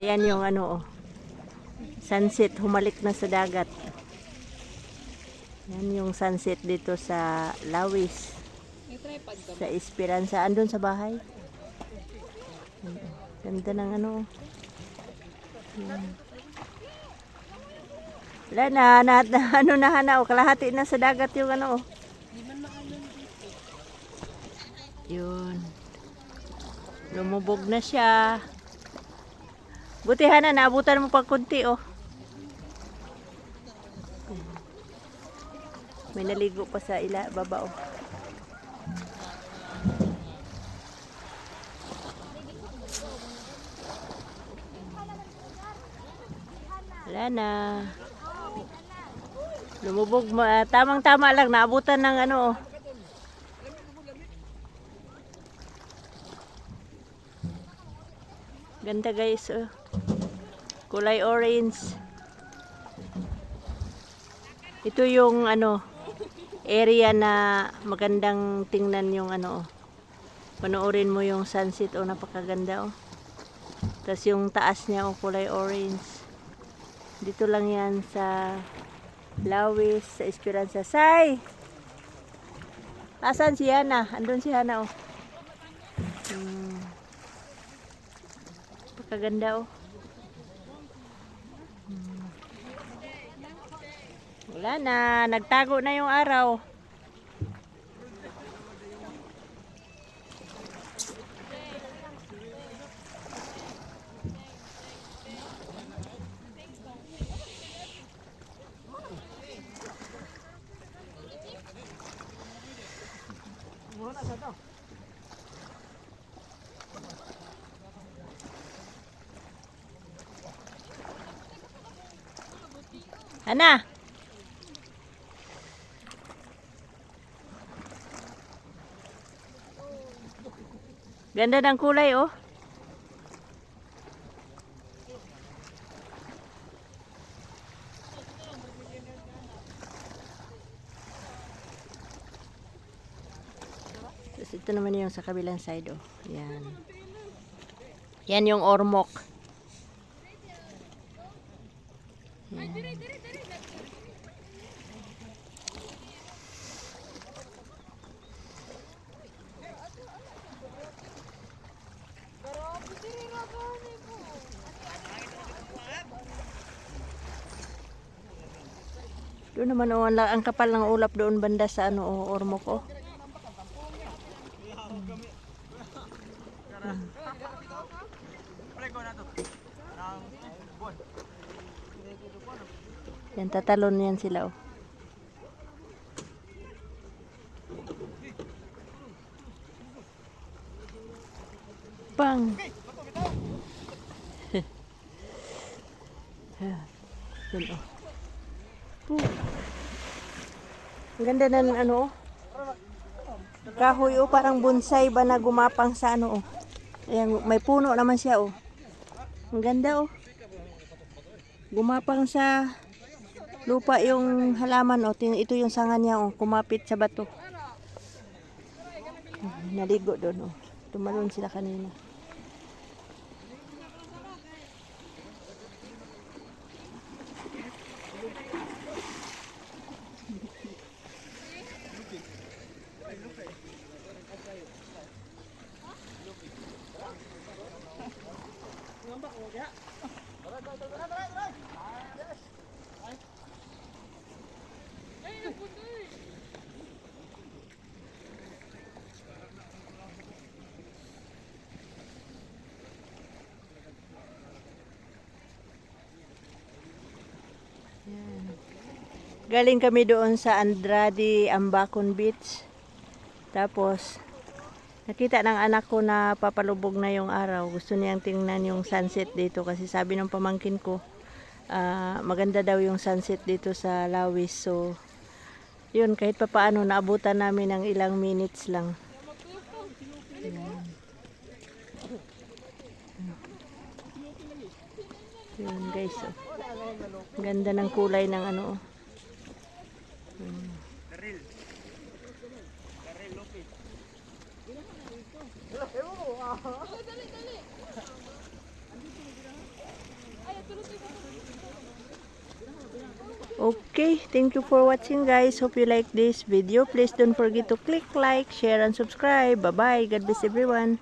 Ayan yung ano, oh, sunset, humalik na sa dagat. Yan yung sunset dito sa Lawis, sa Esperanza. Andun sa bahay. Ganda ng ano. Yan. Wala na ano na hana, oh, kalahati na sa dagat yung ano. Oh. Yun. Lumubog na siya. Butihan na, naabutan mo pag kunti, oh. May naligo pa sa baba, oh. Wala na. Lumubog, tamang-tama lang, naabutan ng ano, oh. Ganda guys, oh. Kulay orange. Ito yung ano, area na magandang tingnan yung ano, oh. Panoorin mo yung sunset, oh, napakaganda, oh. Tapos yung taas niya, oh, kulay orange. Dito lang yan sa Lawis, sa Esperanza. Say! Asan si Hana? Andun si Hana, oh. Napakaganda, oh. Wala na, nagtago na yung araw. Hana! Ganda ng kulay, oh. Tapos ito naman yung sa kabilang side, oh. Yan. Yan yung ormok. Yan. Doon naman, oh, ang kapal ng ulap doon banda sa ano, oh, ormok, oh. Yan, tatalon yan sila, oh. Bang! Yan, oh. Ang ganda ng ano, oh. Kahoy, oh, parang bonsai ba na gumapang sa ano, oh. Ayan, may puno naman siya, oh. Ang ganda, oh. Gumapang sa lupa yung halaman, oh. Ito yung sanga niya, oh. Kumapit sa bato. Naligo doon, oh. Tumalon sila kanina. Galing kami doon sa Andrade, Ambacon Beach. Tapos, nakita ng anak ko na papalubog na yung araw. Gusto niyang tingnan yung sunset dito kasi sabi ng pamangkin ko, maganda daw yung sunset dito sa Lawis. So, yun, kahit pa paano, naabutan namin ng ilang minutes lang. Ayan. Yun guys, oh. Ganda ng kulay ng ano, oh. Okay, thank you for watching guys. Hope you like this video. Please don't forget to click like, share, and subscribe. Bye-bye. God bless everyone.